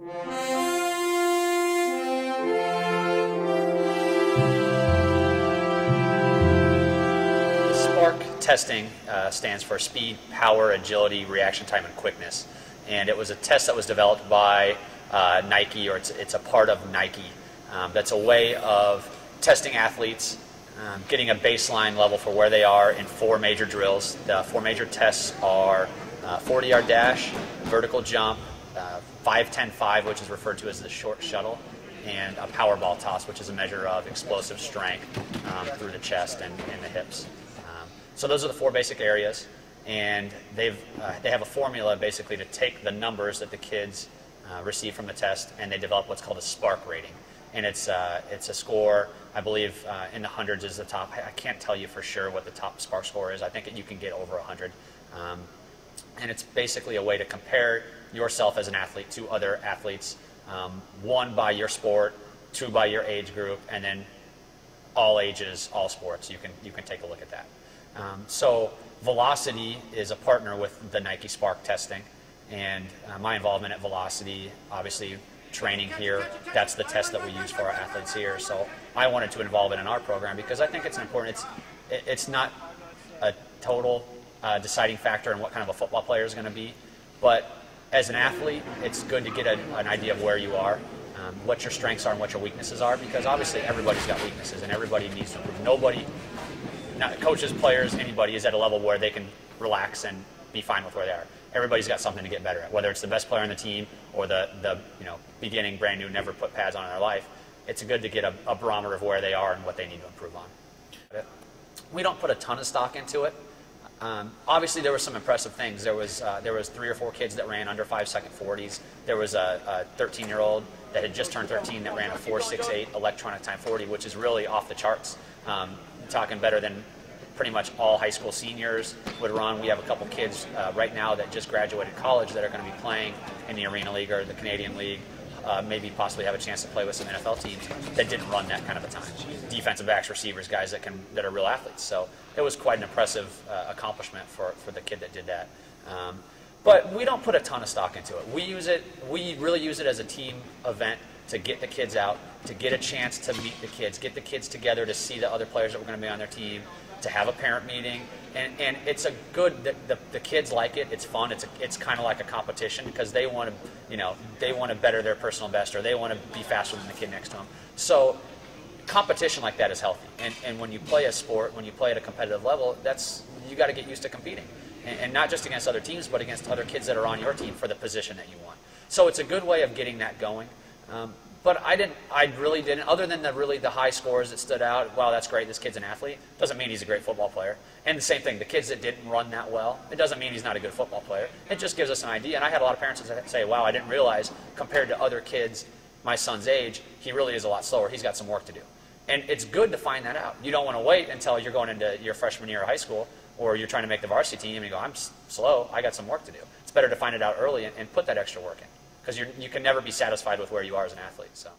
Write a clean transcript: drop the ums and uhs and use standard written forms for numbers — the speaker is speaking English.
Sparq testing stands for speed, power, agility, reaction time, and quickness. And it was a test that was developed by Nike, or it's a part of Nike. That's a way of testing athletes, getting a baseline level for where they are in 4 major drills. The 4 major tests are 40-yard dash, vertical jump, 5-10-5, which is referred to as the short shuttle, and a power ball toss, which is a measure of explosive strength through the chest and the hips. So those are the 4 basic areas, and they have a formula basically to take the numbers that the kids receive from the test, and they develop what's called a Sparq rating. And it's a score, I believe, in the hundreds is the top. I can't tell you for sure what the top Sparq score is. I think you can get over 100. And it's basically a way to compare yourself as an athlete to other athletes, 1 by your sport, 2 by your age group, and then all ages, all sports. You can take a look at that. So Velocity is a partner with the Nike Sparq testing, and my involvement at Velocity, obviously training here, that's the test that we use for our athletes here. So I wanted to involve it in our program because I think it's important. It's not a total deciding factor in what kind of a football player is going to be, but as an athlete, it's good to get an idea of where you are, what your strengths are and what your weaknesses are, because obviously everybody's got weaknesses and everybody needs to improve. Nobody, not coaches, players, anybody is at a level where they can relax and be fine with where they are. Everybody's got something to get better at, whether it's the best player on the team or the beginning, brand new, never put pads on in their life. It's good to get a barometer of where they are and what they need to improve on. We don't put a ton of stock into it. Obviously, there were some impressive things. There was 3 or 4 kids that ran under 5-second 40s. There was a 13-year-old that had just turned 13 that ran a 4.68 electronic time 40, which is really off the charts. Talking better than pretty much all high school seniors would run. We have a couple kids right now that just graduated college that are going to be playing in the Arena League or the Canadian League. Maybe possibly have a chance to play with some NFL teams that didn't run that kind of a time. Defensive backs, receivers, guys that are real athletes. So it was quite an impressive accomplishment for the kid that did that. But we don't put a ton of stock into it. We really use it as a team event to get the kids out, to get a chance to meet the kids, get the kids together to see the other players that were going to be on their team, to have a parent meeting, and it's a good. The kids like it. It's fun. It's kind of like a competition because they want to better their personal best, or they want to be faster than the kid next to them. So competition like that is healthy. And when you play a sport, when you play at a competitive level, you got to get used to competing, and not just against other teams, but against other kids that are on your team for the position that you want. So it's a good way of getting that going. But I really didn't, other than the high scores that stood out. Wow, that's great, this kid's an athlete. Doesn't mean he's a great football player. And the same thing, the kids that didn't run that well, it doesn't mean he's not a good football player. It just gives us an idea. And I had a lot of parents that say, wow, I didn't realize compared to other kids my son's age, he really is a lot slower. He's got some work to do. And it's good to find that out. You don't want to wait until you're going into your freshman year of high school or you're trying to make the varsity team and you go, I'm slow, I got some work to do. It's better to find it out early and put that extra work in, because you can never be satisfied with where you are as an athlete. So.